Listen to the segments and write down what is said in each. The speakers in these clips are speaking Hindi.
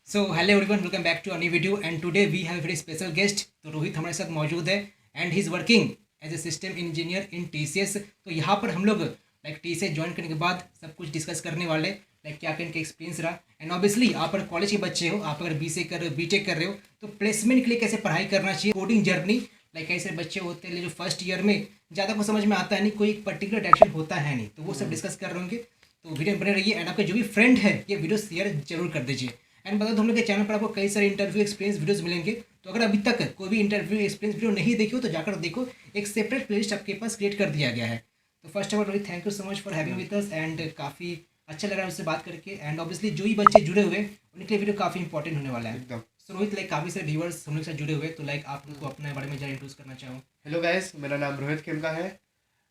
So hello everyone, welcome back to a new video and today we have very special guest. तो रोहित हमारे साथ मौजूद है and he is working as a system engineer in TCS. तो यहाँ पर हम लोग लाइक टीसीएस ज्वाइन करने के बाद सब कुछ डिस्कस करने वाले, लाइक क्या क्या इनका एक्सपीरियंस रहा। एंड ऑब्वियसली आप अगर कॉलेज के बच्चे हो, आप अगर बीसीए कर रहे हो, बीटेक कर रहे हो, तो प्लेसमेंट के लिए कैसे पढ़ाई करना चाहिए, कोडिंग जर्नी। लाइक कई सारे बच्चे होते हैं जो फर्स्ट ईयर में ज़्यादा को समझ में आता है नहीं, कोई पर्टिकुलर डायरेक्शन होता है नहीं, तो वो सब डिस्कस कर रहे होंगे। तो वीडियो में बने रहिए एंड आपके जो भी फ्रेंड है ये वीडियो शेयर जरूर कर दीजिए। एंड बता दो, हम लोग के चैनल पर आपको कई सारे इंटरव्यू एक्सपीरियंस वीडियोस मिलेंगे। तो अगर अभी तक कोई भी इंटरव्यू एक्सपीरियंस वीडियो नहीं देखी हो तो जाकर देखो, एक सेपरेट प्लेलिस्ट आपके पास क्रिएट कर दिया गया है। तो first of all Rohit, thank you so much for having with us and काफ़ी अच्छा लग रहा है उससे बात करके। एंड ऑब्वियसली जो ही बच्चे जुड़े हुए हैं उनके लिए वीडियो काफ़ी इंपॉर्टेंट होने वाला है एकदम। सो रोहित, लाइक काफ़ी सारे व्यूअर्स हम लोग के साथ जुड़े हुए हैं, तो लाइक आप उनको अपने बारे में जरा इंट्रोड्यूस करना चाहूँ। हेलो गाइस, मेरा नाम रोहित खेमका है।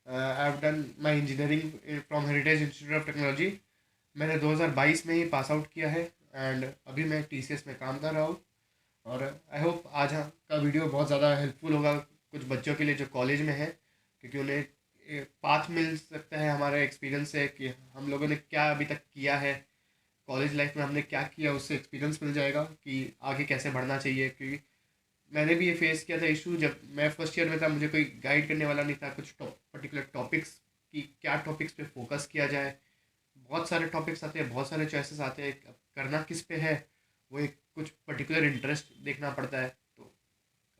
I have done my engineering from heritage institute of technology. मैंने 2022 में ही पास आउट किया है एंड अभी मैं टीसीएस में काम कर रहा हूँ। और आई होप आज का वीडियो बहुत ज़्यादा हेल्पफुल होगा कुछ बच्चों के लिए जो कॉलेज में है, क्योंकि उन्हें पाथ मिल सकता है हमारे एक्सपीरियंस से कि हम लोगों ने क्या अभी तक किया है, कॉलेज लाइफ में हमने क्या किया, उससे एक्सपीरियंस मिल जाएगा कि आगे कैसे बढ़ना चाहिए। क्योंकि मैंने भी ये फेस किया था इशू, जब मैं फर्स्ट ईयर में था मुझे कोई गाइड करने वाला नहीं था कुछ पर्टिकुलर टॉपिक्स की क्या टॉपिक्स पे फोकस किया जाए। बहुत सारे टॉपिक्स आते हैं, बहुत सारे चॉइसेस आते हैं, अब करना किस पे है वो एक कुछ पर्टिकुलर इंटरेस्ट देखना पड़ता है। तो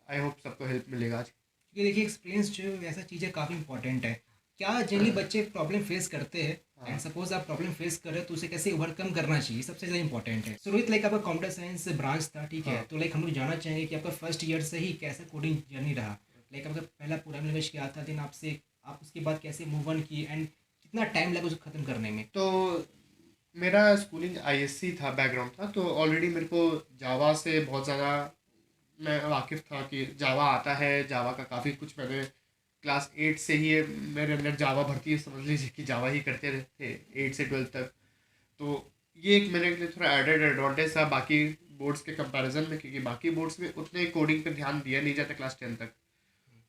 आई होप सबको हेल्प मिलेगा आज। क्योंकि देखिए एक्सपीरियंस जो ऐसा चीज़ है काफ़ी इंपॉर्टेंट है। क्या जनरली बच्चे प्रॉब्लम फेस करते हैं एंड हाँ। सपोज आप प्रॉब्लम फेस कर रहे हो तो उसे कैसे ओवरकम करना चाहिए, सबसे ज़्यादा इंपॉर्टेंट है। सो रोहित, लाइक आपका कंप्यूटर साइंस ब्रांच था, ठीक है, हाँ। तो लाइक हम लोग जानना चाहेंगे कि आपका फर्स्ट ईयर से ही कैसा कोडिंग जर्नी रहा। लाइक आपका पहला प्रोग्रामिंग लैंग्वेज क्या था, देन आपसे आप उसके बाद कैसे मूव ऑन किए एंड कितना टाइम लगा उसको ख़त्म करने में। तो मेरा स्कूलिंग आईएससी था, बैकग्राउंड था, तो ऑलरेडी मेरे को जावा से बहुत ज़्यादा मैं वाकिफ़ था कि जावा आता है। जावा का काफ़ी कुछ मैंने क्लास 8 से ही मेरे अंदर जावा भर्ती है, समझ लीजिए कि जावा ही करते रहते 8 से 12 तक। तो ये एक मेरे लिए थोड़ा एडेड एडवांटेज था बाकी बोर्ड्स के कंपैरिजन में, क्योंकि बाकी बोर्ड्स में उतने कोडिंग पे ध्यान दिया नहीं जाता क्लास 10 तक।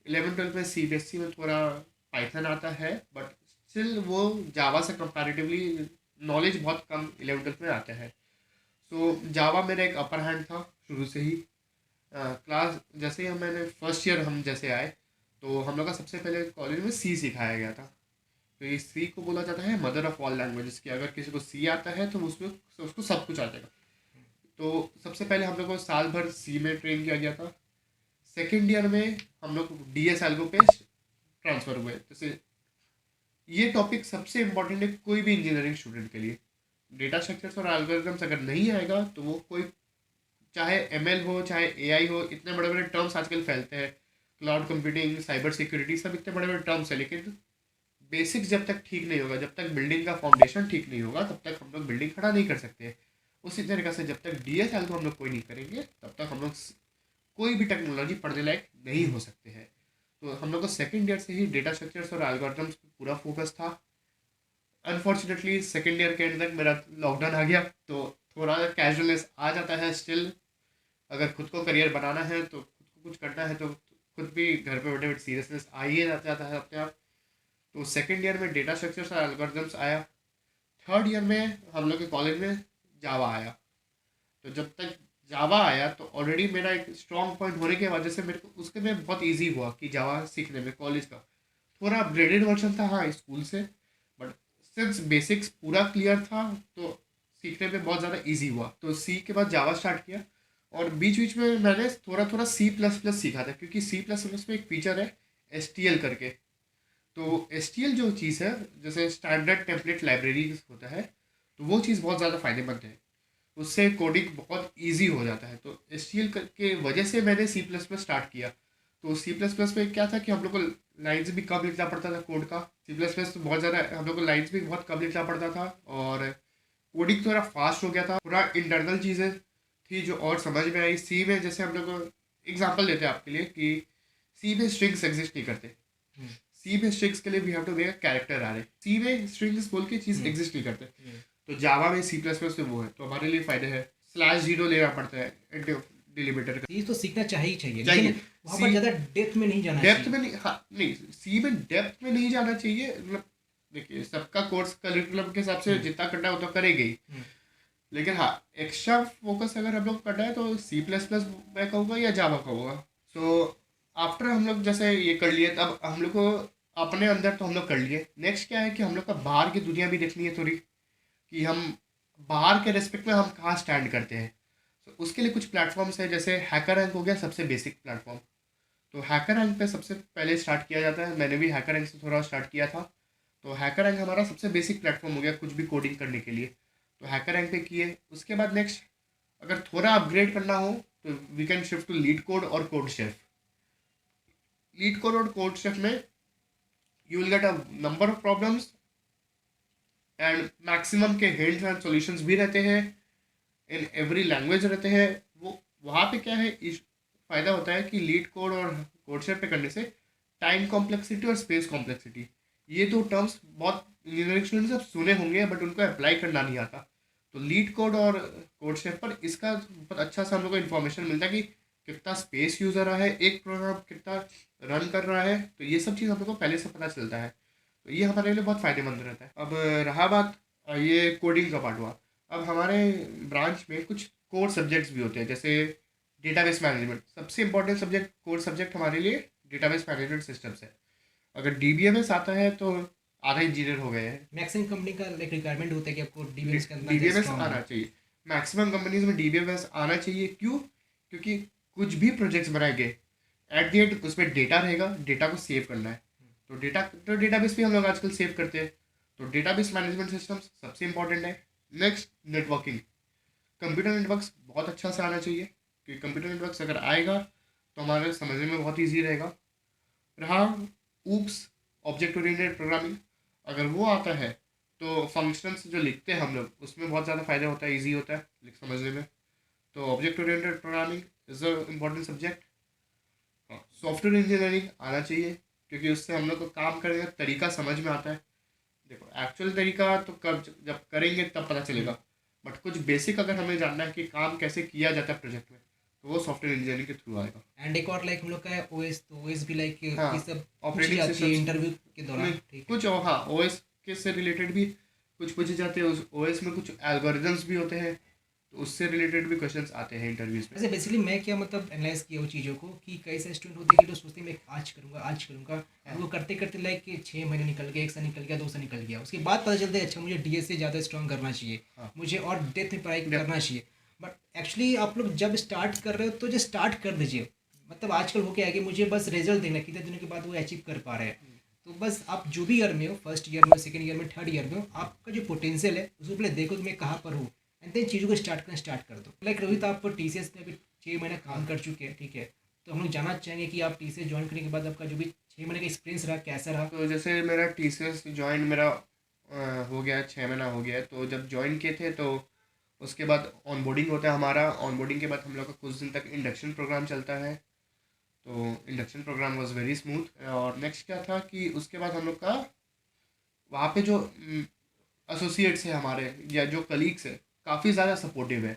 11-12 में सीबीएसई में थोड़ा पाइथन आता है, बट स्टिल वो जावा से कंपैरेटिवली नॉलेज बहुत कम 11-12 में आता है। सो जावा मेरा एक अपर हैंड था शुरू से ही। क्लास जैसे ही मैंने फर्स्ट ईयर हम जैसे आए तो हम लोग का सबसे पहले कॉलेज में सी सिखाया गया था। तो ये सी को बोला जाता है मदर ऑफ ऑल लैंग्वेजेस, की अगर किसी को सी आता है तो उसमें उसको सब कुछ आ जाएगा। तो सबसे पहले हम लोग को साल भर सी में ट्रेन किया गया था। सेकेंड ईयर में हम लोग डीएस एल्गो पे ट्रांसफ़र हुए। जैसे ये टॉपिक सबसे इम्पोर्टेंट है कोई भी इंजीनियरिंग स्टूडेंट के लिए। डेटा स्ट्रक्चर्स और एल्गोरिथम्स अगर नहीं आएगा तो वो कोई, चाहे एमएल हो चाहे एआई हो, इतने बड़े बड़े टर्म्स आजकल फैलते हैं, क्लाउड कंप्यूटिंग, साइबर सिक्योरिटी, सब इतने बड़े बड़े टर्म्स है, लेकिन बेसिक्स जब तक ठीक नहीं होगा, जब तक बिल्डिंग का फाउंडेशन ठीक नहीं होगा, तब तक हम लोग बिल्डिंग खड़ा नहीं कर सकते। उसी तरीके से जब तक डीएस एल्गो हम लोग कोई नहीं करेंगे तब तक हम लोग कोई भी टेक्नोलॉजी पढ़ने लायक नहीं हो सकते हैं। तो हम लोग को सेकेंड ईयर से ही डेटा स्ट्रक्चर्स और एल्गोरिथम्स पे पूरा फोकस था। अनफॉर्चुनेटली सेकेंड ईयर के एंड तक मेरा लॉकडाउन आ गया, तो थोड़ा कैजुअलनेस आ जाता है स्टिल। अगर खुद को करियर बनाना है तो खुद को कुछ करना है तो खुद भी घर पे बैठे बैठे सीरियसनेस आ ही जाता है अपने आप। तो सेकेंड ईयर में डेटा स्ट्रक्चर्स और एल्गोरिथम्स आया। थर्ड ईयर में हम लोग के कॉलेज में जावा आया। तो जब तक जावा आया तो ऑलरेडी मेरा एक स्ट्रॉन्ग पॉइंट होने की वजह से मेरे को उसके में बहुत इजी हुआ कि जावा सीखने में। कॉलेज का थोड़ा अपग्रेडेड वर्जन था हाँ स्कूल से, बट सिंस बेसिक्स पूरा क्लियर था तो सीखने में बहुत ज़्यादा इजी हुआ। तो सी के बाद जावा स्टार्ट किया और बीच बीच में मैंने थोड़ा थोड़ा सी प्लस प्लस सीखा था, क्योंकि सी प्लस प्लस में एक फीचर है एस टी एल करके। तो एस टी एल जो चीज़ है, जैसे स्टैंडर्ड टेम्पलेट लाइब्रेरी होता है, तो वो चीज़ बहुत ज़्यादा फायदेमंद है, उससे कोडिंग बहुत इजी हो जाता है। तो एस टी एल के वजह से मैंने सी प्लस प्लस स्टार्ट किया। तो सी प्लस प्लस में क्या था कि हम लोग को लाइन्स भी कम लिखना पड़ता था कोड का। सी प्लस प्लस तो बहुत ज़्यादा हम लोग को लाइन्स भी बहुत कम लिखना पड़ता था और कोडिंग थोड़ा फास्ट हो गया था। पूरा इंटरनल चीज़ें थी जो और समझ में आई। सी में जैसे हम लोग एग्जाम्पल देते हैं आपके लिए कि सी में स्ट्रिंग्स एग्जिस्ट नहीं करते। सी में स्ट्रिंग्स के लिए we have to make character आ रहे, सी में स्ट्रिंग्स बोल के चीज़ एग्जिस्ट नहीं करते। तो जावा में सी प्लस प्लस में वो है, तो हमारे लिए फायदे है। स्लैश जीरो लेना पड़ता है डिलीमीटर का। ये तो सीखना चाहिए चाहिए लेकिन वहाँ पर ज़्यादा डेप्थ में नहीं जाना डेप्थ चाहिए। में नहीं, हाँ नहीं, सी में डेप्थ में नहीं जाना चाहिए। मतलब देखिए सबका कोर्स करिकुलम के हिसाब से जितना करना है उतना करेंगे ही, लेकिन हाँ, एक्स्ट्रा फोकस अगर हम लोग करना है तो C++ में कहूँगा या जावा कहूँगा। सो आफ्टर हम लोग जैसे ये कर लिए, तब हम लोग को अपने अंदर तो हम लोग कर लिए। नेक्स्ट क्या है कि हम लोग का बाहर की दुनिया भी देखनी है थोड़ी, कि हम बाहर के रेस्पेक्ट में हम कहाँ स्टैंड करते हैं। तो उसके लिए कुछ प्लेटफॉर्म्स है, जैसे हैकर रैंक हो गया सबसे बेसिक प्लेटफॉर्म। तो हैकर रैंक पे सबसे पहले स्टार्ट किया जाता है, मैंने भी हैकर रैंक से थोड़ा स्टार्ट किया था। तो हैकर रैंक हमारा सबसे बेसिक प्लेटफॉर्म हो गया कुछ भी कोडिंग करने के लिए। तो हैकर रैंक पे किए, उसके बाद नेक्स्ट अगर थोड़ा अपग्रेड करना हो तो we can shift to LeetCode और कोड शेफ। लीड कोड और कोड शेफ में you will get a number of problems and maximum के हिंट्स एंड सॉल्यूशंस भी रहते हैं, इन एवरी लैंग्वेज रहते हैं। वो वहाँ पे क्या है, इस फ़ायदा होता है कि लीड कोड और कोड शेफ पे करने से टाइम कॉम्प्लेक्सिटी और स्पेस कॉम्प्लेक्सिटी, ये दो टर्म्स बहुत इंजीनियरिंग स्टूडेंट्स सब सुने होंगे बट उनको अप्लाई करना नहीं आता। तो लीड कोड और कोड शेफ पर इसका बहुत अच्छा सा हम लोग को इन्फॉर्मेशन मिलता है कि कितना स्पेस यूज़ हो रहा है, एक प्रोग्राम कितना रन कर रहा है। तो ये सब चीज़ हम लोग को पहले से पता चलता है। तो ये हमारे लिए बहुत फ़ायदेमंद रहता है। अब रहा बात ये कोडिंग का पार्ट हुआ। अब हमारे ब्रांच में कुछ कोर सब्जेक्ट्स भी होते हैं, जैसे डेटाबेस मैनेजमेंट। सबसे इंपॉर्टेंट सब्जेक्ट, कोर सब्जेक्ट हमारे लिए डेटाबेस मैनेजमेंट सिस्टम्स है। अगर DBMS आता है तो आधा इंजीनियर हो गए हैं। मैक्सिमम कंपनी का लाइक रिक्वायरमेंट होता है कि आपको डीबीएमएस के अंदर DBMS स्ट्रांग आना हो। चाहिए, मैक्सिमम कंपनीज में DBMS आना चाहिए। क्यों? क्योंकि कुछ भी प्रोजेक्ट्स बनाएंगे, एट द एंड उसमें डेटा रहेगा, डेटा को सेव करना है। तो डेटाबेस भी हम लोग आजकल सेव करते हैं। तो डेटाबेस मैनेजमेंट सिस्टम्स सबसे इंपॉर्टेंट है। Next, networking. कंप्यूटर नेटवर्क्स बहुत अच्छा से आना चाहिए, कि कंप्यूटर नेटवर्क्स अगर आएगा तो हमारे समझने में बहुत ईजी रहेगा। रहा ऊप्स, ऑब्जेक्ट ओरिएंटेड प्रोग्रामिंग, अगर वो आता है तो फंक्शंस जो लिखते हैं हम लोग उसमें बहुत ज़्यादा फायदा होता है, ईजी होता है लिख समझने में। तो object oriented programming is a important subject. हाँ, सॉफ्टवेयर इंजीनियरिंग आना चाहिए, क्योंकि उससे हम लोग को काम करने का तरीका समझ में आता है। देखो, एक्चुअल तरीका तो कब जब करेंगे तब पता चलेगा, बट कुछ बेसिक अगर हमें जानना है कि काम कैसे किया जाता है प्रोजेक्ट में, तो वो सॉफ्टवेयर इंजीनियरिंग के थ्रू आएगा। एंड एक और लाइक हम लोग का है ओएस, तो ओएस भी लाइक हाँ, ये सब पूछी ऑपरेटिंग जाती है सिस्टम्स इंटरव्यू के में दौरान, ठीक है। कुछ, हाँ, OS के से रिलेटेड भी कुछ पूछे जाते हैं। उस OS में कुछ एल्गोरिदम्स भी होते हैं, तो उससे रिलेटेड भी क्वेश्चंस आते हैं इंटरव्यूज में। वैसे बेसिकली मैं क्या मतलब एनालाइज किया वो चीज़ों को कि कई सारे स्टूडेंट होते हैं कि जो सोचते हैं मैं आज करूँगा और हाँ, वो करते करते लाइक 6 महीने निकल गया, 1 साल निकल गया, 2 साल निकल गया, उसके बाद पता चलता है अच्छा मुझे डीएस से ज़्यादा स्ट्रॉन्ग करना चाहिए, हाँ, मुझे और डेप्थ में पढ़ाई डेफ करना चाहिए। बट एक्चुअली आप लोग जब स्टार्ट कर रहे हो तो जो स्टार्ट कर दीजिए। मतलब आजकल हो गया है कि मुझे बस रिजल्ट देखना है, कितने दिनों के बाद वो अचीव कर पा रहे हैं। तो बस आप जो भी ईयर में हो, फर्स्ट ईयर में हो, सेकेंड ईयर में, थर्ड ईयर में हो, आपका जो पोटेंशियल है उसको पहले देखो कि मैं कहाँ पर हूँ, एंड देन चीज़ों को स्टार्ट करना स्टार्ट कर दो। लाइक रोहित, आप TCS में अभी 6 महीने हाँ। काम कर चुके हैं, ठीक है। तो हम लोग जानना चाहेंगे कि आप TCS ज्वाइन करने के बाद आपका जो भी 6 महीने का एक्सपीरियंस रहा कैसा रहा। तो जैसे मेरा TCS ज्वाइन मेरा हो गया, 6 महीना हो गया है। तो जब ज्वाइन किए थे तो उसके बाद ऑनबोर्डिंग होता है हमारा। ऑनबोर्डिंग के बाद हम लोग का कुछ दिन तक इंडक्शन प्रोग्राम चलता है। तो induction program was very smooth. और नेक्स्ट क्या था कि उसके बाद हम लोग का वहाँ पे जो एसोसिएट्स है हमारे, या जो कलीग्स है, काफ़ी ज़्यादा सपोर्टिव है।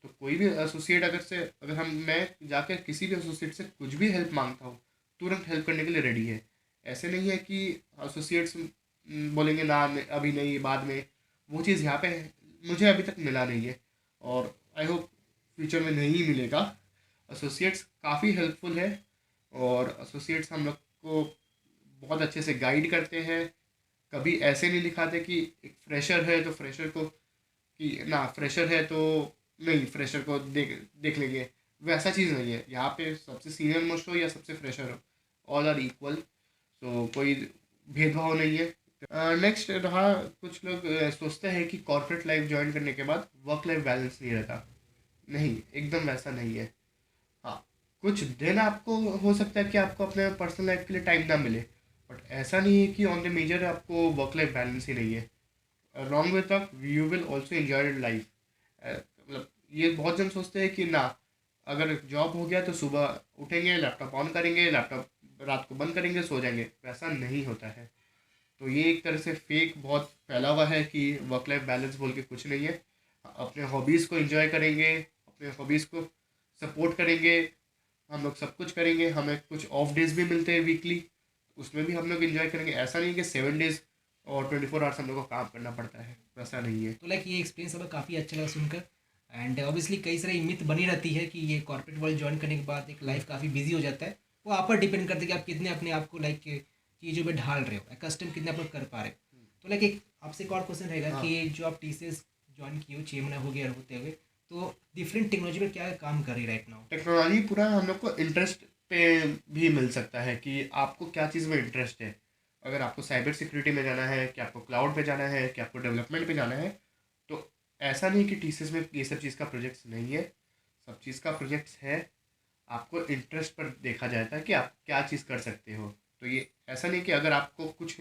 तो कोई भी एसोसिएट अगर मैं जाकर किसी भी एसोसिएट से कुछ भी हेल्प मांगता हूँ, तुरंत हेल्प करने के लिए रेडी है। ऐसे नहीं है कि एसोसिएट्स बोलेंगे ना अभी नहीं, बाद में। वो चीज़ यहाँ पे मुझे अभी तक मिला नहीं है, और आई होप फ्यूचर में नहीं मिलेगा। एसोसिएट्स काफ़ी हेल्पफुल है, और एसोसिएट्स हम लोग को बहुत अच्छे से गाइड करते हैं। कभी ऐसे नहीं दिखाते कि एक फ्रेशर है तो फ्रेशर को, कि ना फ्रेशर है तो नहीं, फ्रेशर को देख देख लेंगे। वैसा चीज़ नहीं है यहाँ पे, सबसे सीनियर मोस्ट हो या सबसे फ्रेशर हो, ऑल आर इक्वल। तो कोई भेदभाव नहीं है। नेक्स्ट रहा, कुछ लोग सोचते हैं कि कॉर्पोरेट लाइफ ज्वाइन करने के बाद वर्क लाइफ बैलेंस नहीं रहता। नहीं, एकदम वैसा नहीं है। हाँ, कुछ दिन आपको हो सकता है कि आपको अपने पर्सनल लाइफ के लिए टाइम ना मिले, बट ऐसा नहीं है कि ऑन द मेजर आपको वर्क लाइफ बैलेंस ही नहीं है। Along with that you will also enjoy life. मतलब ये बहुत जन सोचते हैं कि ना, अगर जॉब हो गया तो सुबह उठेंगे, लैपटॉप ऑन करेंगे, लैपटॉप रात को बंद करेंगे, सो जाएंगे। वैसा नहीं होता है। तो ये एक तरह से फेक बहुत फैला हुआ है कि वर्क लाइफ बैलेंस बोल के कुछ नहीं है। अपने हॉबीज़ को एंजॉय करेंगे, अपने हॉबीज़ को सपोर्ट करेंगे, हम लोग सब कुछ करेंगे। हमें कुछ ऑफ डेज भी मिलते हैं वीकली, उसमें भी हम लोग एंजॉय करेंगे। ऐसा नहीं कि 7 डेज और 24 आवर्स हम लोग को काम करना पड़ता है, वैसा नहीं है। तो लाइक ये एक्सपीरियंस हमें काफ़ी अच्छा लगा सुनकर। एंड ऑब्वियसली कई सारी मिथ बनी रहती है कि ये कॉर्पोरेट वर्ल्ड ज्वाइन करने के बाद एक लाइफ काफ़ी बिजी हो जाता है। वो आप पर डिपेंड करता है कि आप कितने अपने आप को लाइक चीज़ों में ढाल रहे हो, कस्टम कितने आप लोग कर पा रहे हो। तो लाइक एक आपसे एक और क्वेश्चन रहेगा हाँ। कि ये जो आप TCS ज्वाइन किए हो 6 महीना हो गया होते हुए, तो डिफरेंट टेक्नोलॉजी में क्या काम कर रही है राइट नाउ? टेक्नोलॉजी पूरा हम लोग को इंटरेस्ट पे भी मिल सकता है कि आपको क्या चीज़ में इंटरेस्ट है। अगर आपको साइबर सिक्योरिटी में जाना है, कि आपको क्लाउड पे जाना है, कि आपको डेवलपमेंट पे जाना है, तो ऐसा नहीं कि टीसीएस में ये सब चीज़ का प्रोजेक्ट्स नहीं है, सब चीज़ का प्रोजेक्ट्स है। आपको इंटरेस्ट पर देखा जाता है कि आप क्या चीज़ कर सकते हो। तो ये ऐसा नहीं कि अगर आपको कुछ,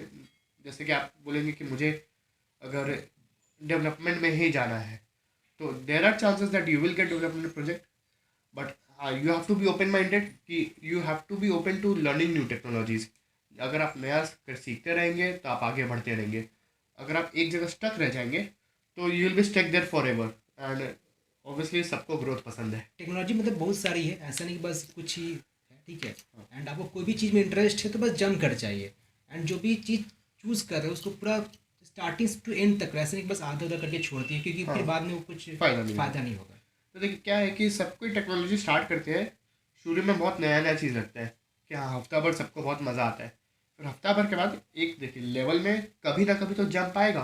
जैसे कि आप बोलेंगे कि मुझे अगर डेवलपमेंट में ही जाना है, तो there are chances that you will get development project, but you have to be open minded कि you have to be open to learning new technologies. अगर आप नया सीखते रहेंगे तो आप आगे बढ़ते रहेंगे। अगर आप एक जगह स्टक रह जाएंगे तो you will be stuck there forever. And obviously सबको ग्रोथ पसंद है। टेक्नोलॉजी मतलब बहुत सारी है, ऐसा नहीं कि बस कुछ ही है, ठीक है। हाँ। एंड आपको कोई भी चीज़ में इंटरेस्ट है तो बस जम कर चाहिए। एंड जो भी चीज़ चूज़ कर रहे हो उसको पूरा स्टार्टिंग टू एंड तक, वैसे नहीं कि बस आधा आधा करके छोड़ दिए, क्योंकि फिर हाँ, बाद में वो कुछ फायदा नहीं फ़ायदा होगा। नहीं होगा। तो देखिए क्या है कि सब कोई टेक्नोलॉजी स्टार्ट करते हैं, शुरू में बहुत नया नया चीज़ लगता है कि हाँ हफ्ता भर सबको बहुत मज़ा आता है। फिर हफ्ता भर के बाद एक देखिए लेवल में कभी ना कभी तो जंप आएगा।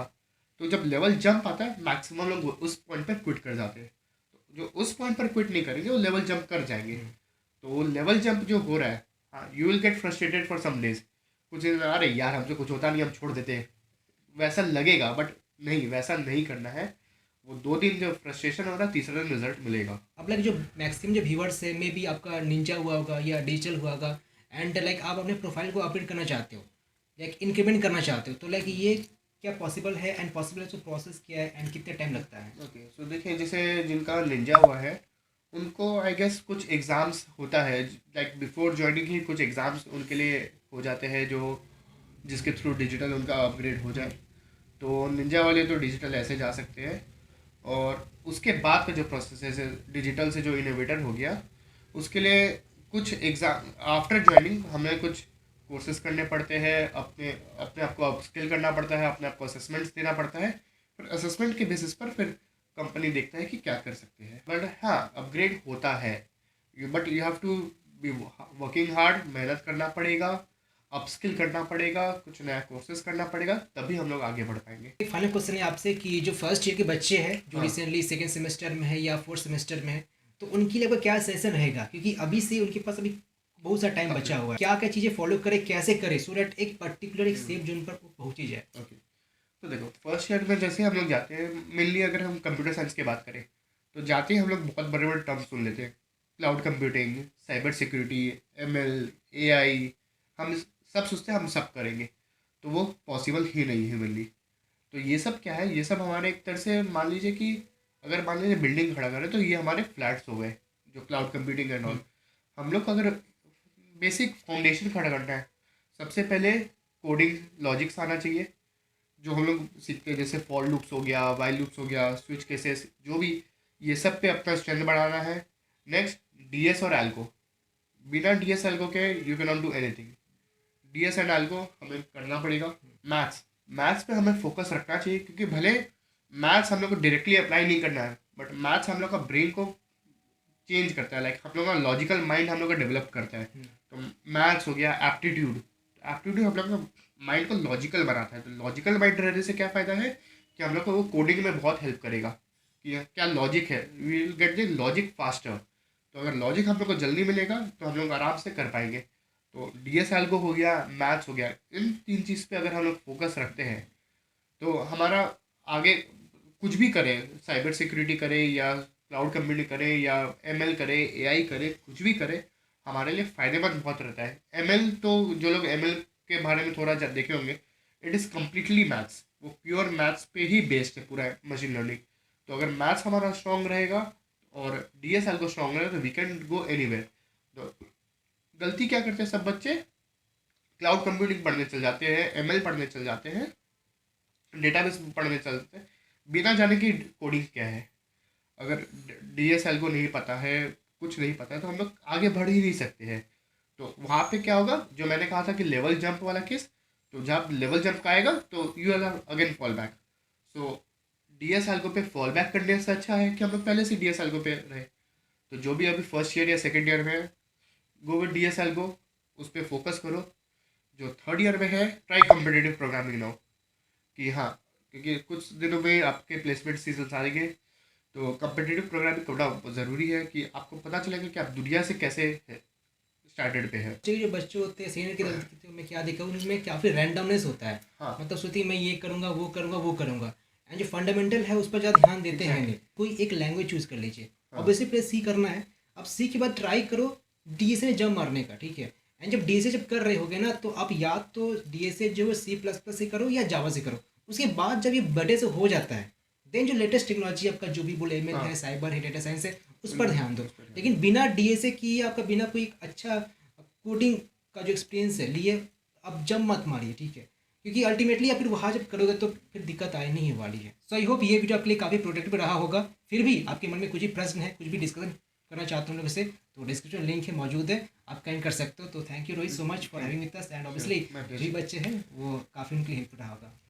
तो जब लेवल जंप आता है मैक्सिमम लोग उस पॉइंट पर क्विट कर जाते हैं। तो जो उस पॉइंट पर क्विट नहीं करेंगे वो लेवल जंप कर जाएंगे। तो वो लेवल जंप जो हो रहा है, हाँ you will get frustrated for some days. कुछ दिन अरे यार हमसे कुछ होता नहीं, हम छोड़ देते हैं, वैसा लगेगा। बट नहीं, वैसा नहीं करना है। वो 2 दिन जो फ्रस्ट्रेशन होगा, तीसरा दिन रिजल्ट मिलेगा। अब लाइक जो मैक्सिमम जो व्यूवर्स है, मे बी आपका निंजा हुआ होगा या डिजिटल हुआ होगा, एंड लाइक आप अपने प्रोफाइल को अपडेट करना चाहते हो, लाइक इंक्रीमेंट करना चाहते हो, तो लाइक ये क्या पॉसिबल है? एंड पॉसिबल है तो प्रोसेस क्या है एंड कितना टाइम लगता है? ओके, सो देखिए जैसे जिनका निंजा हुआ है उनको आई गेस कुछ एग्ज़ाम्स होता है, लाइक बिफोर ज्वाइनिंग ही कुछ एग्ज़ाम्स उनके लिए हो जाते हैं जो जिसके थ्रू डिजिटल उनका अपग्रेड हो जाए। तो निंजा वाले तो डिजिटल ऐसे जा सकते हैं। और उसके बाद का जो प्रोसेस है, जैसे डिजिटल से जो इनोवेटर हो गया, उसके लिए कुछ एग्ज़ाम आफ्टर ज्वाइनिंग हमें कुछ कोर्सेज करने पड़ते हैं, अपने अपने आप को अपस्किल करना पड़ता है, अपने आप को असेसमेंट्स देना पड़ता है। फिर असेसमेंट के बेसिस पर फिर कंपनी देखता है कि क्या कर सकते हैं। बट हाँ अपग्रेड होता है, but you have to be working hard, मेहनत करना पड़ेगा, अपस्किल करना पड़ेगा, कुछ नया कोर्सेज करना पड़ेगा, तभी हम लोग आगे बढ़ पाएंगे। एक फाइनल क्वेश्चन है आपसे कि जो फर्स्ट ईयर के बच्चे हैं जो हाँ। रिसेंटली सेकेंड सेमेस्टर में है या फोर्थ सेमेस्टर में है, तो उनके लिए क्या सेशन रहेगा? क्योंकि अभी से उनके पास अभी बहुत सा टाइम बचा हुआ है, क्या क्या चीज़ें फॉलो करे, कैसे करे, सो दैट एक पर्टिकुलर एक सेफ जोन पर वो पहुंची जाए। ओके, तो देखो फर्स्ट ईयर में जैसे हम लोग जाते हैं, मेनली अगर हम कंप्यूटर साइंस की बात करें तो जाते ही हम लोग बहुत बड़े बड़े टर्म्स सुन लेते हैं, cloud computing, cyber security, ML, AI. हम सब सोचते हैं हम सब करेंगे, तो वो पॉसिबल ही नहीं है मेनली। तो ये सब क्या है, ये सब हमारे एक तरह से मान लीजिए कि अगर मान लीजिए बिल्डिंग खड़ा करें तो ये हमारे फ्लैट्स हो गए, जो क्लाउड कंप्यूटिंग एंड ऑल। हम लोग को अगर बेसिक फाउंडेशन खड़ा करना है, सबसे पहले कोडिंग लॉजिक्स आना चाहिए, जो हम लोग सीखते हैं, जैसे फॉर लूप्स हो गया, वाइल लूप्स हो गया, स्विच केसेस, जो भी, ये सब पे अपना स्ट्रेंथ बढ़ाना है। नेक्स्ट डीएस और एल्को, बिना डीएस एल्को के you can not do anything. DS and algo हमें करना पड़ेगा। मैथ्स, मैथ्स पे हमें फोकस रखना चाहिए, क्योंकि भले मैथ्स हम लोग को डायरेक्टली अप्लाई नहीं करना है, बट मैथ्स हम लोग का ब्रेन को चेंज करता है, लाइक हम लोग का लॉजिकल माइंड हम लोग का डेवलप करता है। तो मैथ्स हो गया, एप्टीट्यूड, एप्टीट्यूड हम लोग का माइंड को लॉजिकल बनाता है। तो लॉजिकल माइंड रहने से क्या फ़ायदा है कि हम लोग को वो कोडिंग में बहुत हेल्प करेगा कि क्या लॉजिक है, we will get the logic faster. तो अगर लॉजिक हम लोग को जल्दी मिलेगा तो हम लोग आराम से कर पाएंगे। तो डी एस एल को हो गया, मैथ्स हो गया, इन 3 चीज़ पे अगर हम लोग फोकस रखते हैं तो हमारा आगे कुछ भी करें, साइबर सिक्योरिटी करें या क्लाउड कंप्यूटिंग करें या एमएल करें, एआई करें, कुछ भी करें, हमारे लिए फ़ायदेमंद बहुत रहता है। एमएल तो जो लोग एमएल के बारे में थोड़ा देखे होंगे, इट इज़ कम्प्लीटली मैथ्स, वो प्योर मैथ्स पे ही बेस्ड है पूरा मशीन लर्निंग। तो अगर मैथ्स हमारा स्ट्रॉन्ग रहेगा और डीएसएल को स्ट्रॉन्ग रहेगा तो वी कैन गो एनीवेयर। तो गलती क्या करते हैं सब बच्चे, क्लाउड कंप्यूटिंग पढ़ने चल जाते हैं, एमएल पढ़ने चल जाते हैं, डेटाबेस पढ़ने चलते हैं, बिना जाने कि कोडिंग क्या है। अगर डीएसएल को नहीं पता है, कुछ नहीं पता है, तो हम लोग आगे बढ़ ही नहीं सकते हैं। तो वहाँ पे क्या होगा, जो मैंने कहा था कि लेवल जंप वाला केस, तो जब लेवल जंप का आएगा तो you are again fall back. So D S algo पे फॉल बैक करने से अच्छा है कि हम लोग पहले से डी एस एल्गो पे रहे। तो जो भी अभी फर्स्ट ईयर या सेकेंड ईयर में go with D S algo, उस पर फोकस करो। जो थर्ड ईयर में है ट्राई कॉम्पिटेटिव प्रोग्रामिंग नाउ, कि हाँ, क्योंकि कुछ दिनों में आपके प्लेसमेंट सीजन आएंगे, तो कॉम्पिटेटिव प्रोग्रामिंग थोड़ा ज़रूरी है कि आपको पता चलेगा कि आप दुनिया से कैसे स्टार्टेड पे है। बच्चे जो बच्चे होते हैं सीनियर की तरफ में क्या देखा उनमें काफ़ी रैंडमनेस होता है। हाँ मतलब सोचती है मैं ये करूँगा वो करूँगा वो करूँगा, एंड जो फंडामेंटल है उस पर ज़्यादा ध्यान देते हैं नहीं। कोई एक लैंग्वेज चूज़ कर लीजिए, हाँ ऑब्वियसली पहले सी करना है। अब सी के बाद ट्राई करो डीएसए में जंप मारने का, ठीक है। एंड जब डीएसए जब कर रहे होगे ना, तो आप या तो डीएसए जो है C++ से करो या जावा से करो। उसके बाद जब ये बड़े से हो जाता है, देन जो लेटेस्ट टेक्नोलॉजी आपका जो भी बोले एमएल हाँ है, साइबर है, डेटा साइंस है, उस पर ध्यान दो। उस पर ध्यान। लेकिन बिना डीएसए किए, आपका बिना कोई अच्छा कोडिंग का जो एक्सपीरियंस है लिए, अब जंप मत मारिए, ठीक है। क्योंकि अल्टीमेटली आप फिर वहाँ जब करोगे तो फिर दिक्कत आने ही वाली है। सो आई होप ये वीडियो आपके लिए काफ़ी प्रोडक्टिव रहा होगा। फिर भी आपके मन में कुछ भी प्रश्न है, कुछ भी डिस्कशन करना चाहते हो लोगों से, तो डिस्क्रिप्शन लिंक है मौजूद है, आप कनेक्ट कर सकते हो। तो thank you Rohit so much for having with us, and obviously My जो भी pleasure. बच्चे हैं वो काफ़ी उनके हेल्प रहा होगा।